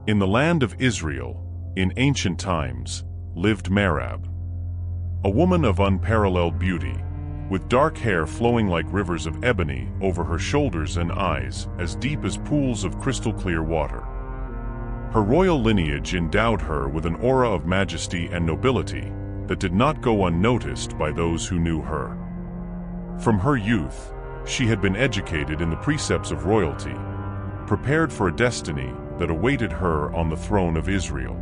In the land of Israel, in ancient times, lived Merab, a woman of unparalleled beauty, with dark hair flowing like rivers of ebony over her shoulders and eyes as deep as pools of crystal-clear water. Her royal lineage endowed her with an aura of majesty and nobility that did not go unnoticed by those who knew her. From her youth, she had been educated in the precepts of royalty, prepared for a destiny that awaited her on the throne of Israel.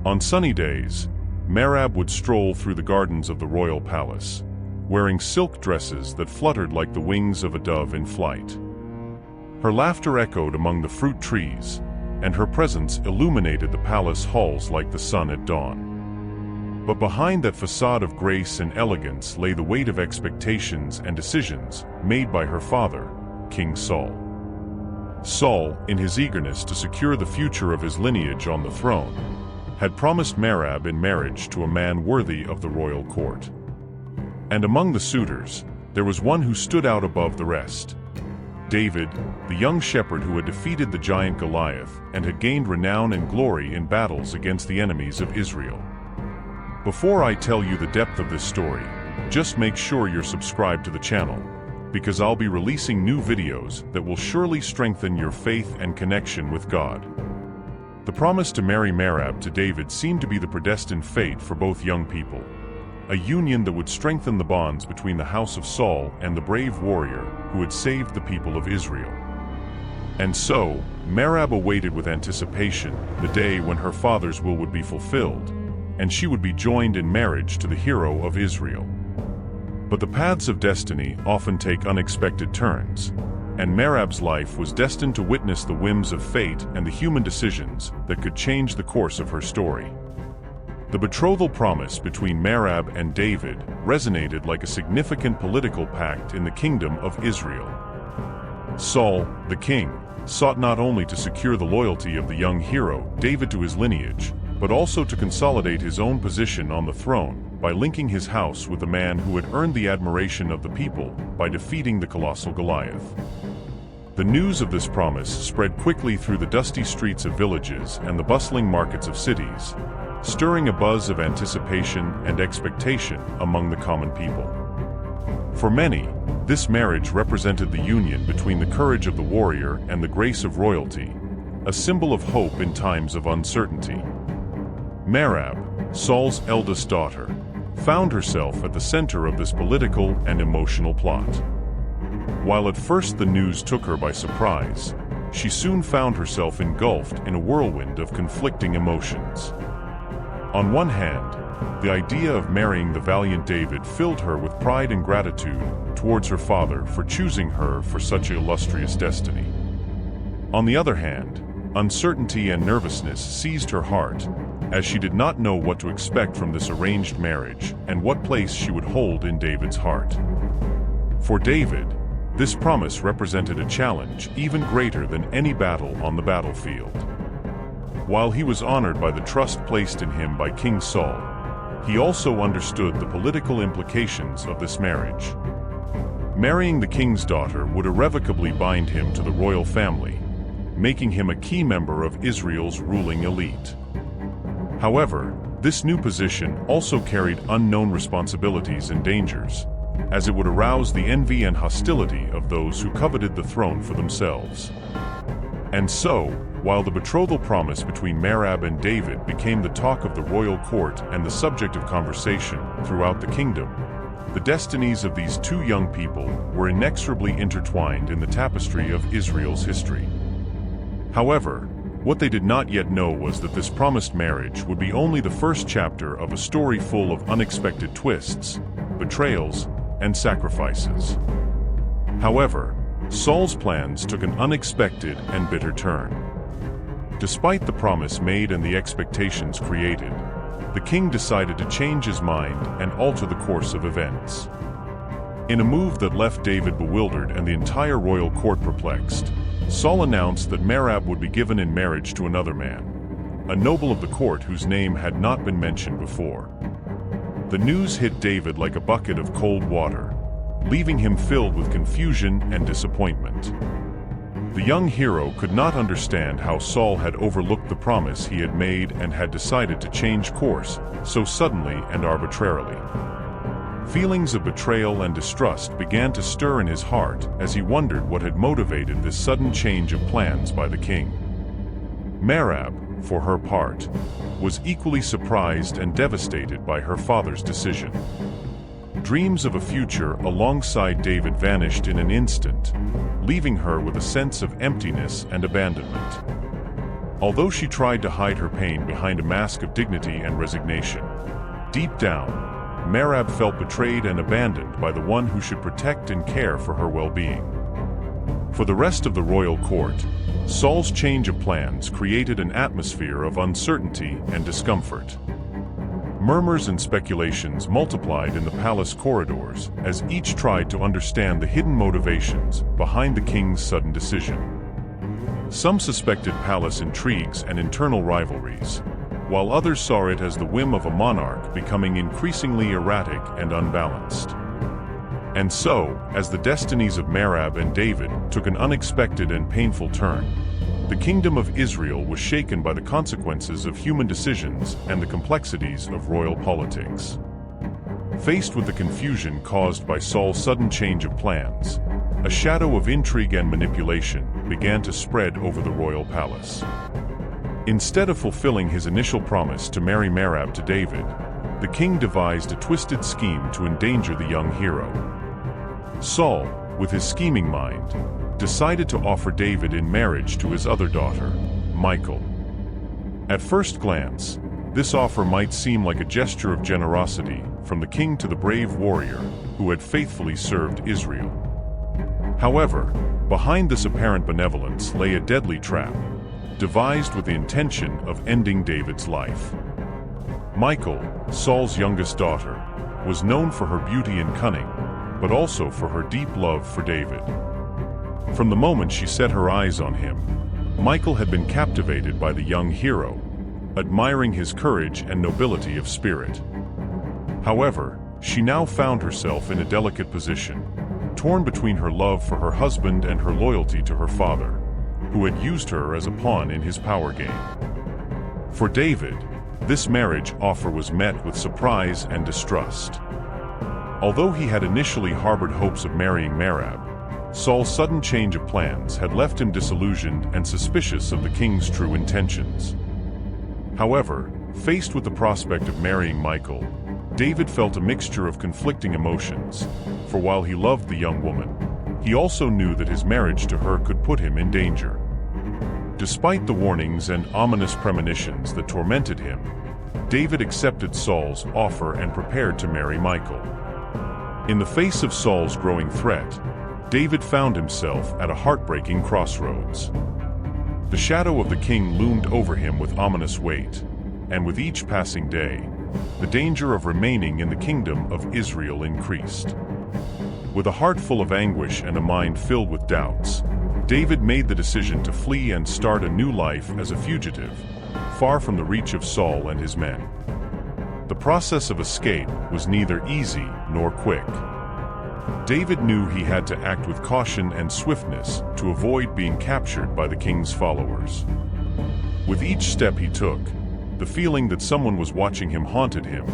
On sunny days, Merab would stroll through the gardens of the royal palace, wearing silk dresses that fluttered like the wings of a dove in flight. Her laughter echoed among the fruit trees, and her presence illuminated the palace halls like the sun at dawn. But behind that facade of grace and elegance lay the weight of expectations and decisions made by her father, King Saul. Saul, in his eagerness to secure the future of his lineage on the throne, had promised Merab in marriage to a man worthy of the royal court. And among the suitors, there was one who stood out above the rest. David, the young shepherd who had defeated the giant Goliath and had gained renown and glory in battles against the enemies of Israel. Before I tell you the depth of this story, just make sure you're subscribed to the channel, because I'll be releasing new videos that will surely strengthen your faith and connection with God. The promise to marry Merab to David seemed to be the predestined fate for both young people, a union that would strengthen the bonds between the house of Saul and the brave warrior who had saved the people of Israel. And so, Merab awaited with anticipation the day when her father's will would be fulfilled, and she would be joined in marriage to the hero of Israel. But the paths of destiny often take unexpected turns, and Merab's life was destined to witness the whims of fate and the human decisions that could change the course of her story. The betrothal promise between Merab and David resonated like a significant political pact in the kingdom of Israel. Saul, the king, sought not only to secure the loyalty of the young hero, David, to his lineage, but also to consolidate his own position on the throne by linking his house with the man who had earned the admiration of the people by defeating the colossal Goliath. The news of this promise spread quickly through the dusty streets of villages and the bustling markets of cities, stirring a buzz of anticipation and expectation among the common people. For many, this marriage represented the union between the courage of the warrior and the grace of royalty, a symbol of hope in times of uncertainty. Merab, Saul's eldest daughter, found herself at the center of this political and emotional plot. While at first the news took her by surprise, she soon found herself engulfed in a whirlwind of conflicting emotions. On one hand, the idea of marrying the valiant David filled her with pride and gratitude towards her father for choosing her for such an illustrious destiny. On the other hand, uncertainty and nervousness seized her heart, as she did not know what to expect from this arranged marriage and what place she would hold in David's heart. For David, this promise represented a challenge even greater than any battle on the battlefield. While he was honored by the trust placed in him by King Saul, he also understood the political implications of this marriage. Marrying the king's daughter would irrevocably bind him to the royal family, making him a key member of Israel's ruling elite. However, this new position also carried unknown responsibilities and dangers, as it would arouse the envy and hostility of those who coveted the throne for themselves. And so, while the betrothal promise between Merab and David became the talk of the royal court and the subject of conversation throughout the kingdom, the destinies of these two young people were inexorably intertwined in the tapestry of Israel's history. However, what they did not yet know was that this promised marriage would be only the first chapter of a story full of unexpected twists, betrayals, and sacrifices. However, Saul's plans took an unexpected and bitter turn. Despite the promise made and the expectations created, the king decided to change his mind and alter the course of events. In a move that left David bewildered and the entire royal court perplexed, Saul announced that Merab would be given in marriage to another man, a noble of the court whose name had not been mentioned before. The news hit David like a bucket of cold water, leaving him filled with confusion and disappointment. The young hero could not understand how Saul had overlooked the promise he had made and had decided to change course so suddenly and arbitrarily. Feelings of betrayal and distrust began to stir in his heart as he wondered what had motivated this sudden change of plans by the king. Merab, for her part, was equally surprised and devastated by her father's decision. Dreams of a future alongside David vanished in an instant, leaving her with a sense of emptiness and abandonment. Although she tried to hide her pain behind a mask of dignity and resignation, deep down, Merab felt betrayed and abandoned by the one who should protect and care for her well-being. For the rest of the royal court, Saul's change of plans created an atmosphere of uncertainty and discomfort. Murmurs and speculations multiplied in the palace corridors as each tried to understand the hidden motivations behind the king's sudden decision. Some suspected palace intrigues and internal rivalries, while others saw it as the whim of a monarch becoming increasingly erratic and unbalanced. And so, as the destinies of Merab and David took an unexpected and painful turn, the kingdom of Israel was shaken by the consequences of human decisions and the complexities of royal politics. Faced with the confusion caused by Saul's sudden change of plans, a shadow of intrigue and manipulation began to spread over the royal palace. Instead of fulfilling his initial promise to marry Merab to David, the king devised a twisted scheme to endanger the young hero. Saul, with his scheming mind, decided to offer David in marriage to his other daughter, Michal. At first glance, this offer might seem like a gesture of generosity from the king to the brave warrior who had faithfully served Israel. However, behind this apparent benevolence lay a deadly trap, devised with the intention of ending David's life. Michal, Saul's youngest daughter, was known for her beauty and cunning, but also for her deep love for David. From the moment she set her eyes on him, Michal had been captivated by the young hero, admiring his courage and nobility of spirit. However, she now found herself in a delicate position, torn between her love for her husband and her loyalty to her father, who had used her as a pawn in his power game. For David, this marriage offer was met with surprise and distrust. Although he had initially harbored hopes of marrying Merab, Saul's sudden change of plans had left him disillusioned and suspicious of the king's true intentions. However, faced with the prospect of marrying Michal, David felt a mixture of conflicting emotions, for while he loved the young woman, he also knew that his marriage to her could put him in danger. Despite the warnings and ominous premonitions that tormented him, David accepted Saul's offer and prepared to marry Michal. In the face of Saul's growing threat, David found himself at a heartbreaking crossroads. The shadow of the king loomed over him with ominous weight, and with each passing day, the danger of remaining in the kingdom of Israel increased. With a heart full of anguish and a mind filled with doubts, David made the decision to flee and start a new life as a fugitive, far from the reach of Saul and his men. The process of escape was neither easy nor quick. David knew he had to act with caution and swiftness to avoid being captured by the king's followers. With each step he took, the feeling that someone was watching him haunted him,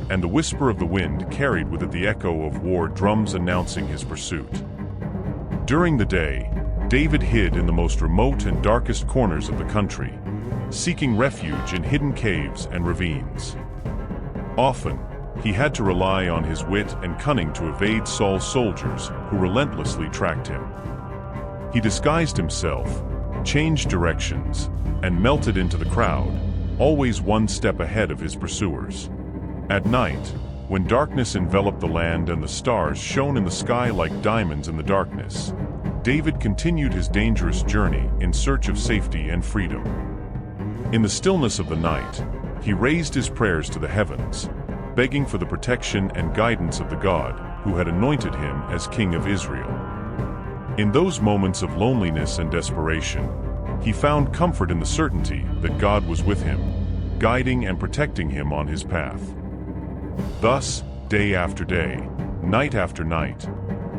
and the whisper of the wind carried with it the echo of war drums announcing his pursuit. During the day, David hid in the most remote and darkest corners of the country, seeking refuge in hidden caves and ravines. Often, he had to rely on his wit and cunning to evade Saul's soldiers, who relentlessly tracked him. He disguised himself, changed directions, and melted into the crowd, always one step ahead of his pursuers. At night, when darkness enveloped the land and the stars shone in the sky like diamonds in the darkness, David continued his dangerous journey in search of safety and freedom. In the stillness of the night, he raised his prayers to the heavens, begging for the protection and guidance of the God who had anointed him as King of Israel. In those moments of loneliness and desperation, he found comfort in the certainty that God was with him, guiding and protecting him on his path. Thus, day after day, night after night,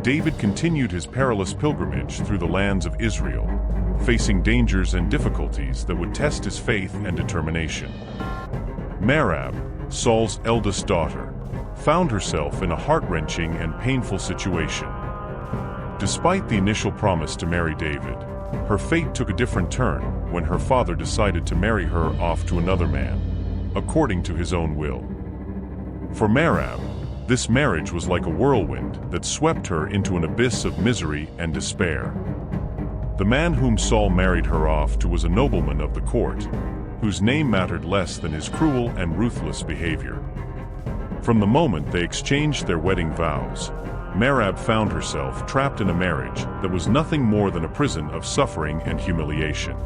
David continued his perilous pilgrimage through the lands of Israel, facing dangers and difficulties that would test his faith and determination. Merab, Saul's eldest daughter, found herself in a heart-wrenching and painful situation. Despite the initial promise to marry David, her fate took a different turn when her father decided to marry her off to another man, according to his own will. For Merab, this marriage was like a whirlwind that swept her into an abyss of misery and despair. The man whom Saul married her off to was a nobleman of the court, whose name mattered less than his cruel and ruthless behavior. From the moment they exchanged their wedding vows, Merab found herself trapped in a marriage that was nothing more than a prison of suffering and humiliation.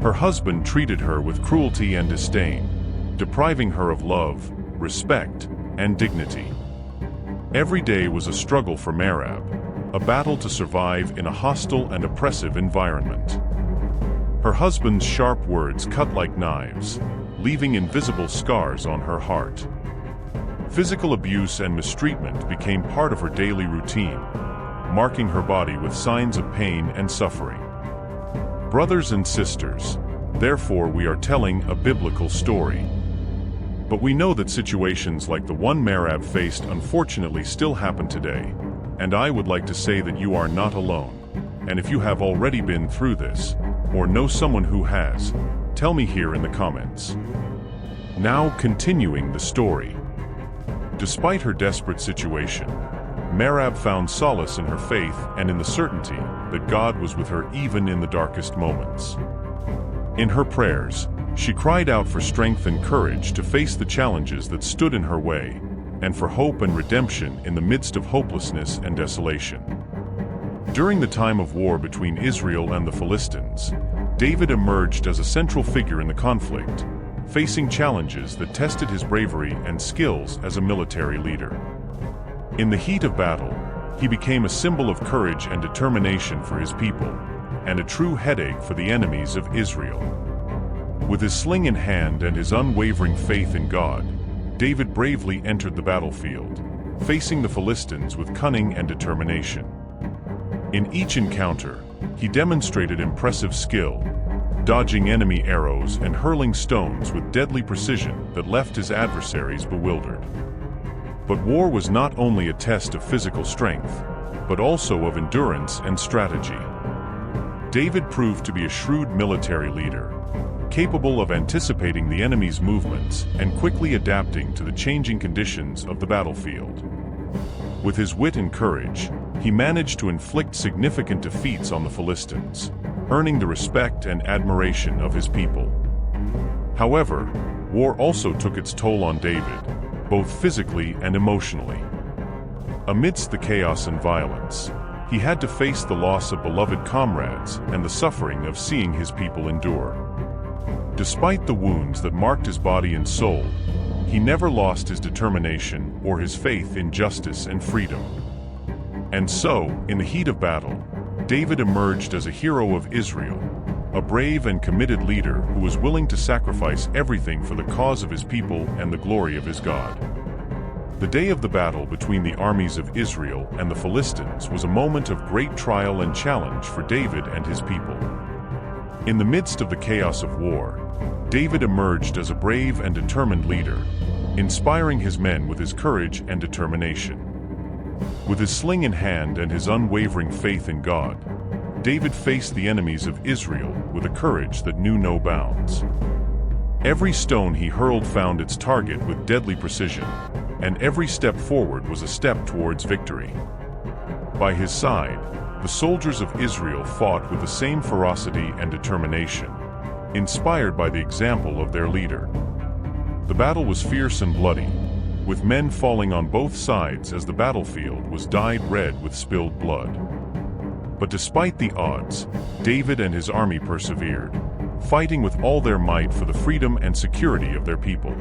Her husband treated her with cruelty and disdain, depriving her of love, respect, and dignity. Every day was a struggle for Merab, a battle to survive in a hostile and oppressive environment. Her husband's sharp words cut like knives, leaving invisible scars on her heart. Physical abuse and mistreatment became part of her daily routine, marking her body with signs of pain and suffering. Brothers and sisters, therefore we are telling a biblical story. But we know that situations like the one Merab faced unfortunately still happen today, and I would like to say that you are not alone. And if you have already been through this, or know someone who has, tell me here in the comments. Now continuing the story. Despite her desperate situation, Merab found solace in her faith and in the certainty that God was with her even in the darkest moments. In her prayers, she cried out for strength and courage to face the challenges that stood in her way, and for hope and redemption in the midst of hopelessness and desolation. During the time of war between Israel and the Philistines, David emerged as a central figure in the conflict, facing challenges that tested his bravery and skills as a military leader. In the heat of battle, he became a symbol of courage and determination for his people, and a true headache for the enemies of Israel. With his sling in hand and his unwavering faith in God, David bravely entered the battlefield, facing the Philistines with cunning and determination. In each encounter, he demonstrated impressive skill, dodging enemy arrows and hurling stones with deadly precision that left his adversaries bewildered. But war was not only a test of physical strength, but also of endurance and strategy. David proved to be a shrewd military leader, capable of anticipating the enemy's movements and quickly adapting to the changing conditions of the battlefield. With his wit and courage, he managed to inflict significant defeats on the Philistines, earning the respect and admiration of his people. However, war also took its toll on David, both physically and emotionally. Amidst the chaos and violence, he had to face the loss of beloved comrades and the suffering of seeing his people endure. Despite the wounds that marked his body and soul, he never lost his determination or his faith in justice and freedom. And so, in the heat of battle, David emerged as a hero of Israel, a brave and committed leader who was willing to sacrifice everything for the cause of his people and the glory of his God. The day of the battle between the armies of Israel and the Philistines was a moment of great trial and challenge for David and his people. In the midst of the chaos of war, David emerged as a brave and determined leader, inspiring his men with his courage and determination. With his sling in hand and his unwavering faith in God, David faced the enemies of Israel with a courage that knew no bounds. Every stone he hurled found its target with deadly precision, and every step forward was a step towards victory. By his side, the soldiers of Israel fought with the same ferocity and determination, inspired by the example of their leader. The battle was fierce and bloody, with men falling on both sides as the battlefield was dyed red with spilled blood. But despite the odds, David and his army persevered, fighting with all their might for the freedom and security of their people.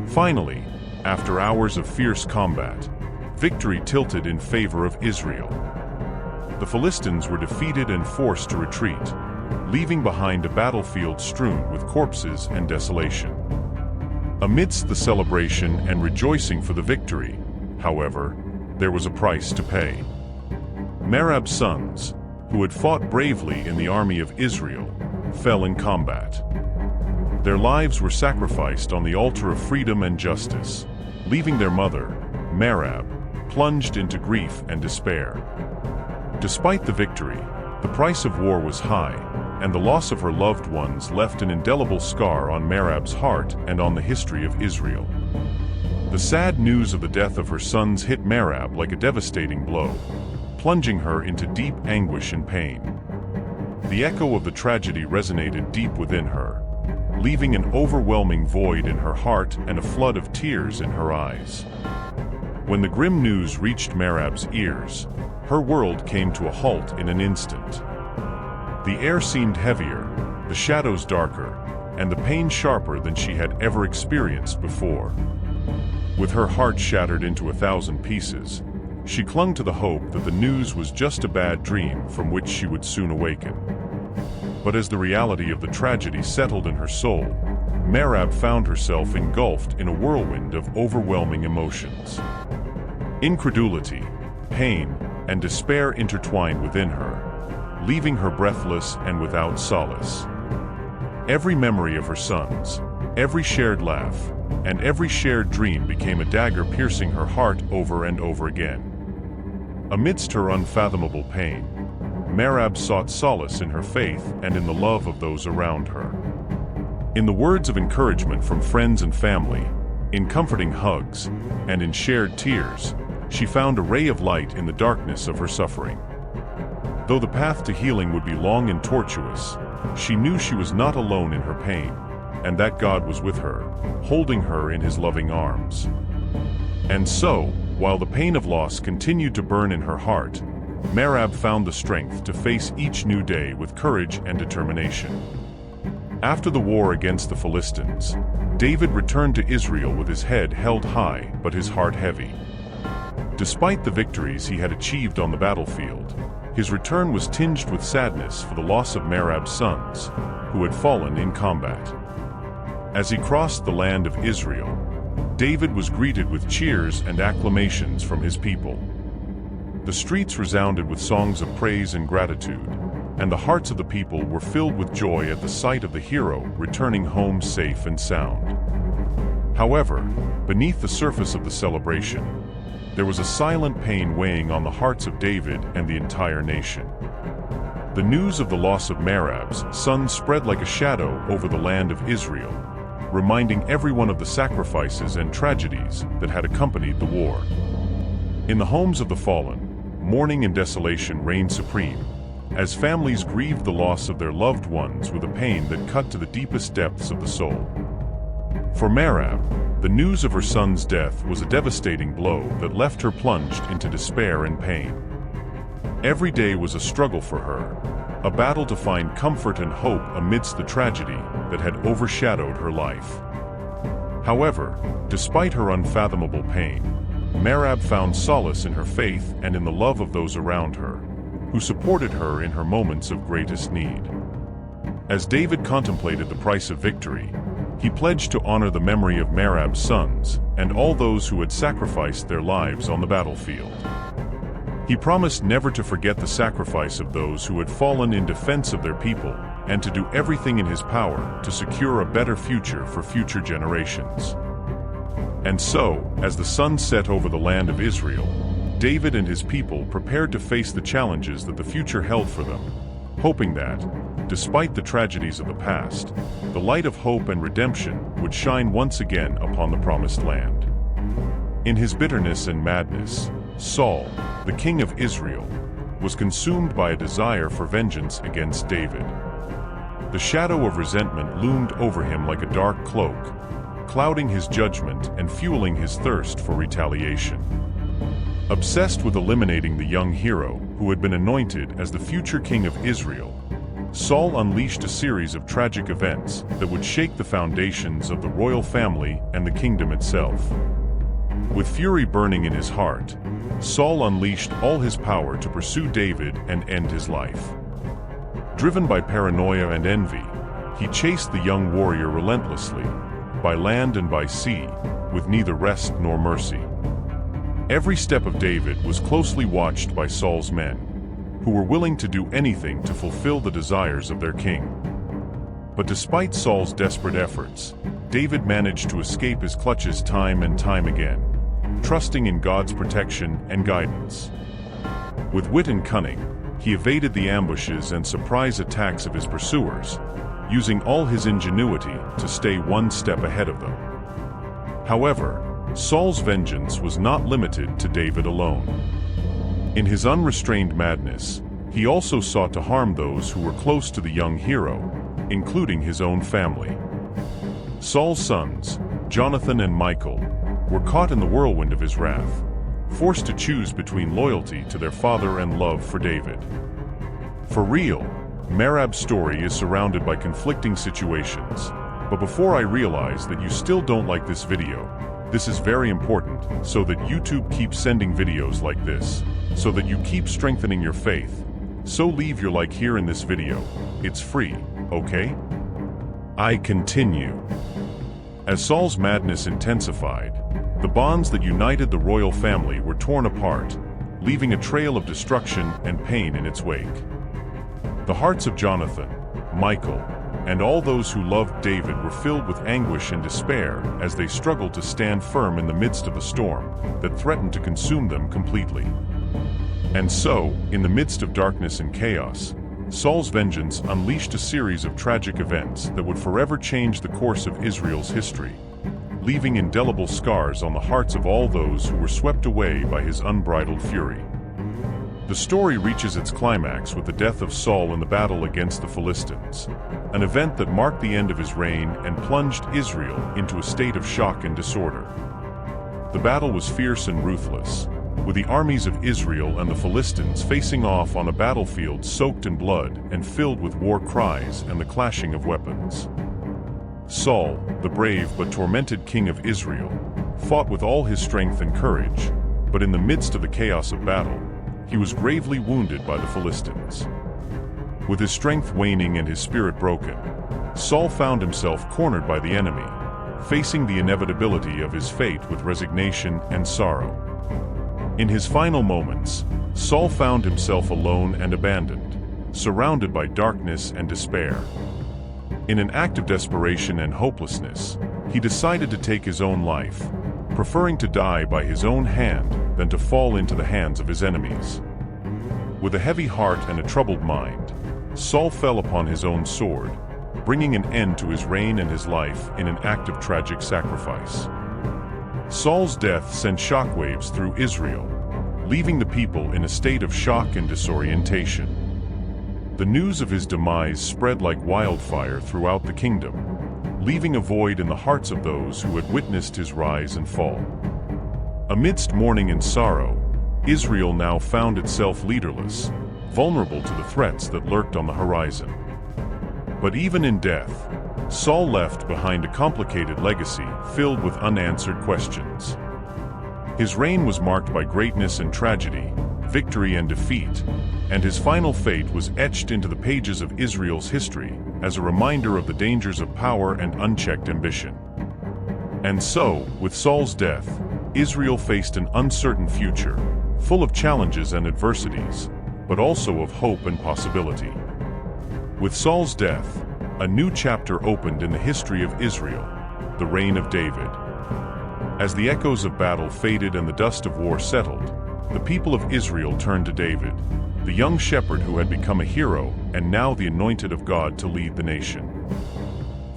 Finally, after hours of fierce combat, victory tilted in favor of Israel. The Philistines were defeated and forced to retreat, leaving behind a battlefield strewn with corpses and desolation. Amidst the celebration and rejoicing for the victory, however, there was a price to pay. Merab's sons, who had fought bravely in the army of Israel, fell in combat. Their lives were sacrificed on the altar of freedom and justice, leaving their mother, Merab, plunged into grief and despair. Despite the victory, the price of war was high, and the loss of her loved ones left an indelible scar on Merab's heart and on the history of Israel. The sad news of the death of her sons hit Merab like a devastating blow, plunging her into deep anguish and pain. The echo of the tragedy resonated deep within her, leaving an overwhelming void in her heart and a flood of tears in her eyes. When the grim news reached Merab's ears, her world came to a halt in an instant. The air seemed heavier, the shadows darker, and the pain sharper than she had ever experienced before. With her heart shattered into 1,000 pieces, she clung to the hope that the news was just a bad dream from which she would soon awaken. But as the reality of the tragedy settled in her soul, Merab found herself engulfed in a whirlwind of overwhelming emotions. Incredulity, pain, and despair intertwined within her, leaving her breathless and without solace. Every memory of her sons, every shared laugh, and every shared dream became a dagger piercing her heart over and over again. Amidst her unfathomable pain, Merab sought solace in her faith and in the love of those around her. In the words of encouragement from friends and family, in comforting hugs, and in shared tears, she found a ray of light in the darkness of her suffering. Though the path to healing would be long and tortuous, she knew she was not alone in her pain, and that God was with her, holding her in his loving arms. And so, while the pain of loss continued to burn in her heart, Merab found the strength to face each new day with courage and determination. After the war against the Philistines, David returned to Israel with his head held high but his heart heavy. Despite the victories he had achieved on the battlefield, his return was tinged with sadness for the loss of Merab's sons, who had fallen in combat. As he crossed the land of Israel, David was greeted with cheers and acclamations from his people. The streets resounded with songs of praise and gratitude, and the hearts of the people were filled with joy at the sight of the hero returning home safe and sound. However, beneath the surface of the celebration, there was a silent pain weighing on the hearts of David and the entire nation. The news of the loss of Merab's sons spread like a shadow over the land of Israel, reminding everyone of the sacrifices and tragedies that had accompanied the war. In the homes of the fallen, mourning and desolation reigned supreme, as families grieved the loss of their loved ones with a pain that cut to the deepest depths of the soul. For Merab, the news of her son's death was a devastating blow that left her plunged into despair and pain. Every day was a struggle for her, a battle to find comfort and hope amidst the tragedy that had overshadowed her life. However, despite her unfathomable pain, Merab found solace in her faith and in the love of those around her, who supported her in her moments of greatest need. As David contemplated the price of victory, he pledged to honor the memory of Merab's sons and all those who had sacrificed their lives on the battlefield. He promised never to forget the sacrifice of those who had fallen in defense of their people and to do everything in his power to secure a better future for future generations. And so, as the sun set over the land of Israel, David and his people prepared to face the challenges that the future held for them, hoping that, despite the tragedies of the past, the light of hope and redemption would shine once again upon the promised land. In his bitterness and madness, Saul, the king of Israel, was consumed by a desire for vengeance against David. The shadow of resentment loomed over him like a dark cloak, clouding his judgment and fueling his thirst for retaliation. Obsessed with eliminating the young hero who had been anointed as the future king of Israel, Saul unleashed a series of tragic events that would shake the foundations of the royal family and the kingdom itself. With fury burning in his heart, Saul unleashed all his power to pursue David and end his life. Driven by paranoia and envy, he chased the young warrior relentlessly, by land and by sea, with neither rest nor mercy. Every step of David was closely watched by Saul's men, who were willing to do anything to fulfill the desires of their king. But despite Saul's desperate efforts, David managed to escape his clutches time and time again, trusting in God's protection and guidance. With wit and cunning, he evaded the ambushes and surprise attacks of his pursuers, using all his ingenuity to stay one step ahead of them. However, Saul's vengeance was not limited to David alone. In his unrestrained madness, he also sought to harm those who were close to the young hero, including his own family. Saul's sons, Jonathan and Michael, were caught in the whirlwind of his wrath, forced to choose between loyalty to their father and love for David. For real, Merab's story is surrounded by conflicting situations, but before I realize that you still don't like this video, this is very important so that YouTube keeps sending videos like this, so that you keep strengthening your faith. So leave your like here in this video. It's free, okay? I continue. As Saul's madness intensified, the bonds that united the royal family were torn apart, leaving a trail of destruction and pain in its wake. The hearts of Jonathan, Michael, and all those who loved David were filled with anguish and despair as they struggled to stand firm in the midst of a storm that threatened to consume them completely. And so, in the midst of darkness and chaos, Saul's vengeance unleashed a series of tragic events that would forever change the course of Israel's history, leaving indelible scars on the hearts of all those who were swept away by his unbridled fury. The story reaches its climax with the death of Saul in the battle against the Philistines, an event that marked the end of his reign and plunged Israel into a state of shock and disorder. The battle was fierce and ruthless, with the armies of Israel and the Philistines facing off on a battlefield soaked in blood and filled with war cries and the clashing of weapons. Saul, the brave but tormented king of Israel, fought with all his strength and courage, but in the midst of the chaos of battle, he was gravely wounded by the Philistines. With his strength waning and his spirit broken, Saul found himself cornered by the enemy, facing the inevitability of his fate with resignation and sorrow. In his final moments, Saul found himself alone and abandoned, surrounded by darkness and despair. In an act of desperation and hopelessness, he decided to take his own life, preferring to die by his own hand than to fall into the hands of his enemies. With a heavy heart and a troubled mind, Saul fell upon his own sword, bringing an end to his reign and his life in an act of tragic sacrifice. Saul's death sent shockwaves through Israel, leaving the people in a state of shock and disorientation. The news of his demise spread like wildfire throughout the kingdom, leaving a void in the hearts of those who had witnessed his rise and fall. Amidst mourning and sorrow, Israel now found itself leaderless, vulnerable to the threats that lurked on the horizon. But even in death, Saul left behind a complicated legacy filled with unanswered questions. His reign was marked by greatness and tragedy, victory and defeat, and his final fate was etched into the pages of Israel's history as a reminder of the dangers of power and unchecked ambition. And so, with Saul's death, Israel faced an uncertain future, full of challenges and adversities, but also of hope and possibility. With Saul's death, a new chapter opened in the history of Israel, the reign of David. As the echoes of battle faded and the dust of war settled, the people of Israel turned to David, the young shepherd who had become a hero and now the anointed of God to lead the nation.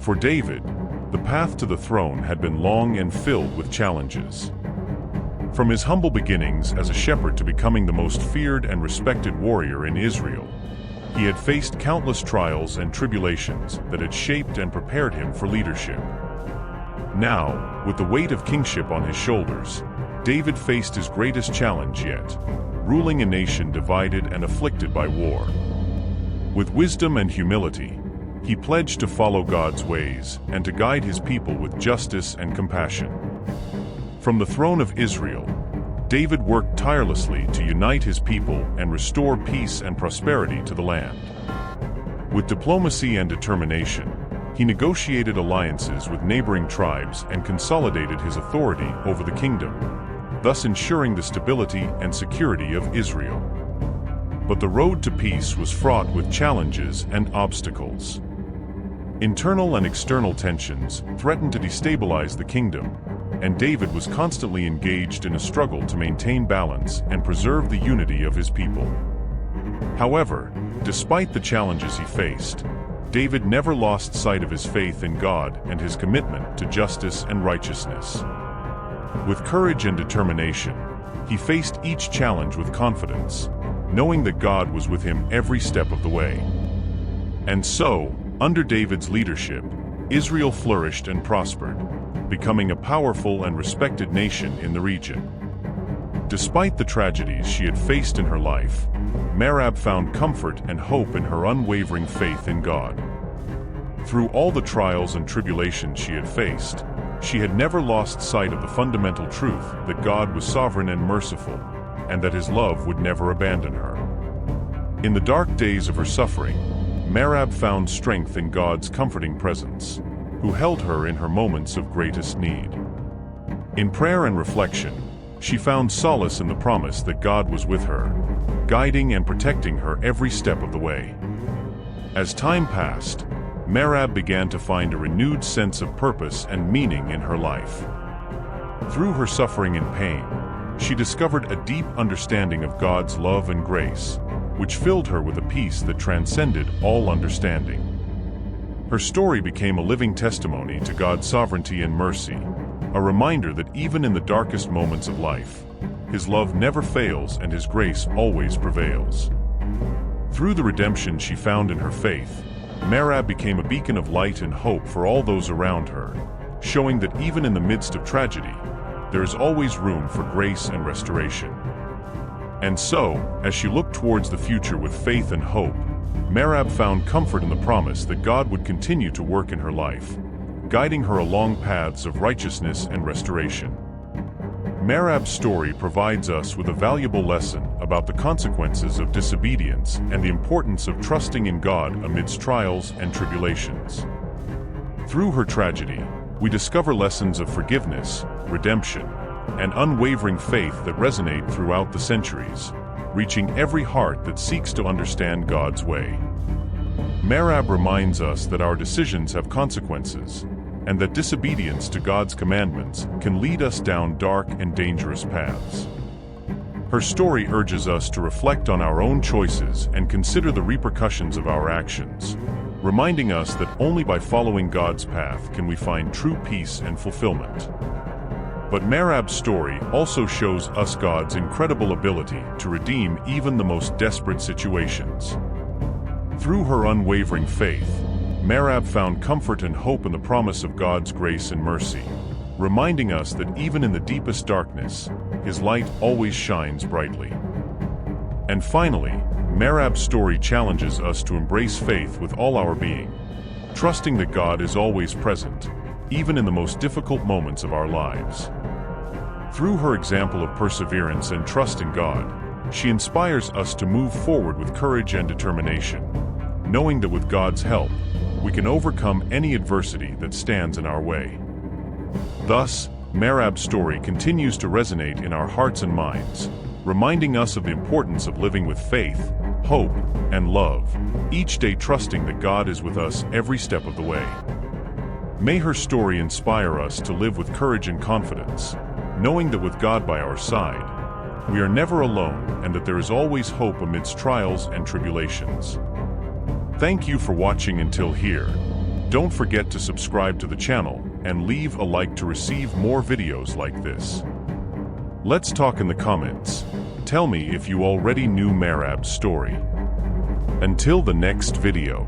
For David, the path to the throne had been long and filled with challenges. From his humble beginnings as a shepherd to becoming the most feared and respected warrior in Israel, he had faced countless trials and tribulations that had shaped and prepared him for leadership. Now, with the weight of kingship on his shoulders, David faced his greatest challenge yet, ruling a nation divided and afflicted by war. With wisdom and humility, he pledged to follow God's ways and to guide his people with justice and compassion. From the throne of Israel, David worked tirelessly to unite his people and restore peace and prosperity to the land. With diplomacy and determination, he negotiated alliances with neighboring tribes and consolidated his authority over the kingdom, thus ensuring the stability and security of Israel. But the road to peace was fraught with challenges and obstacles. Internal and external tensions threatened to destabilize the kingdom, and David was constantly engaged in a struggle to maintain balance and preserve the unity of his people. However, despite the challenges he faced, David never lost sight of his faith in God and his commitment to justice and righteousness. With courage and determination, he faced each challenge with confidence, knowing that God was with him every step of the way. And so, under David's leadership, Israel flourished and prospered, becoming a powerful and respected nation in the region. Despite the tragedies she had faced in her life, Merab found comfort and hope in her unwavering faith in God. Through all the trials and tribulations she had faced, she had never lost sight of the fundamental truth that God was sovereign and merciful, and that his love would never abandon her. In the dark days of her suffering, Merab found strength in God's comforting presence, who held her in her moments of greatest need. In prayer and reflection, she found solace in the promise that God was with her, guiding and protecting her every step of the way. As time passed, Merab began to find a renewed sense of purpose and meaning in her life. Through her suffering and pain, she discovered a deep understanding of God's love and grace, which filled her with a peace that transcended all understanding. Her story became a living testimony to God's sovereignty and mercy, a reminder that even in the darkest moments of life, his love never fails and his grace always prevails. Through the redemption she found in her faith, Merab became a beacon of light and hope for all those around her, showing that even in the midst of tragedy, there is always room for grace and restoration. And so, as she looked towards the future with faith and hope, Merab found comfort in the promise that God would continue to work in her life, guiding her along paths of righteousness and restoration. Merab's story provides us with a valuable lesson about the consequences of disobedience and the importance of trusting in God amidst trials and tribulations. Through her tragedy, we discover lessons of forgiveness, redemption, and unwavering faith that resonate throughout the centuries, reaching every heart that seeks to understand God's way. Merab reminds us that our decisions have consequences, and that disobedience to God's commandments can lead us down dark and dangerous paths. Her story urges us to reflect on our own choices and consider the repercussions of our actions, reminding us that only by following God's path can we find true peace and fulfillment. But Merab's story also shows us God's incredible ability to redeem even the most desperate situations. Through her unwavering faith, Merab found comfort and hope in the promise of God's grace and mercy, reminding us that even in the deepest darkness, his light always shines brightly. And finally, Merab's story challenges us to embrace faith with all our being, trusting that God is always present, even in the most difficult moments of our lives. Through her example of perseverance and trust in God, she inspires us to move forward with courage and determination, knowing that with God's help, we can overcome any adversity that stands in our way. Thus, Merab's story continues to resonate in our hearts and minds, reminding us of the importance of living with faith, hope, and love, each day trusting that God is with us every step of the way. May her story inspire us to live with courage and confidence, knowing that with God by our side, we are never alone and that there is always hope amidst trials and tribulations. Thank you for watching until here. Don't forget to subscribe to the channel and leave a like to receive more videos like this. Let's talk in the comments. Tell me if you already knew Merab's story. Until the next video.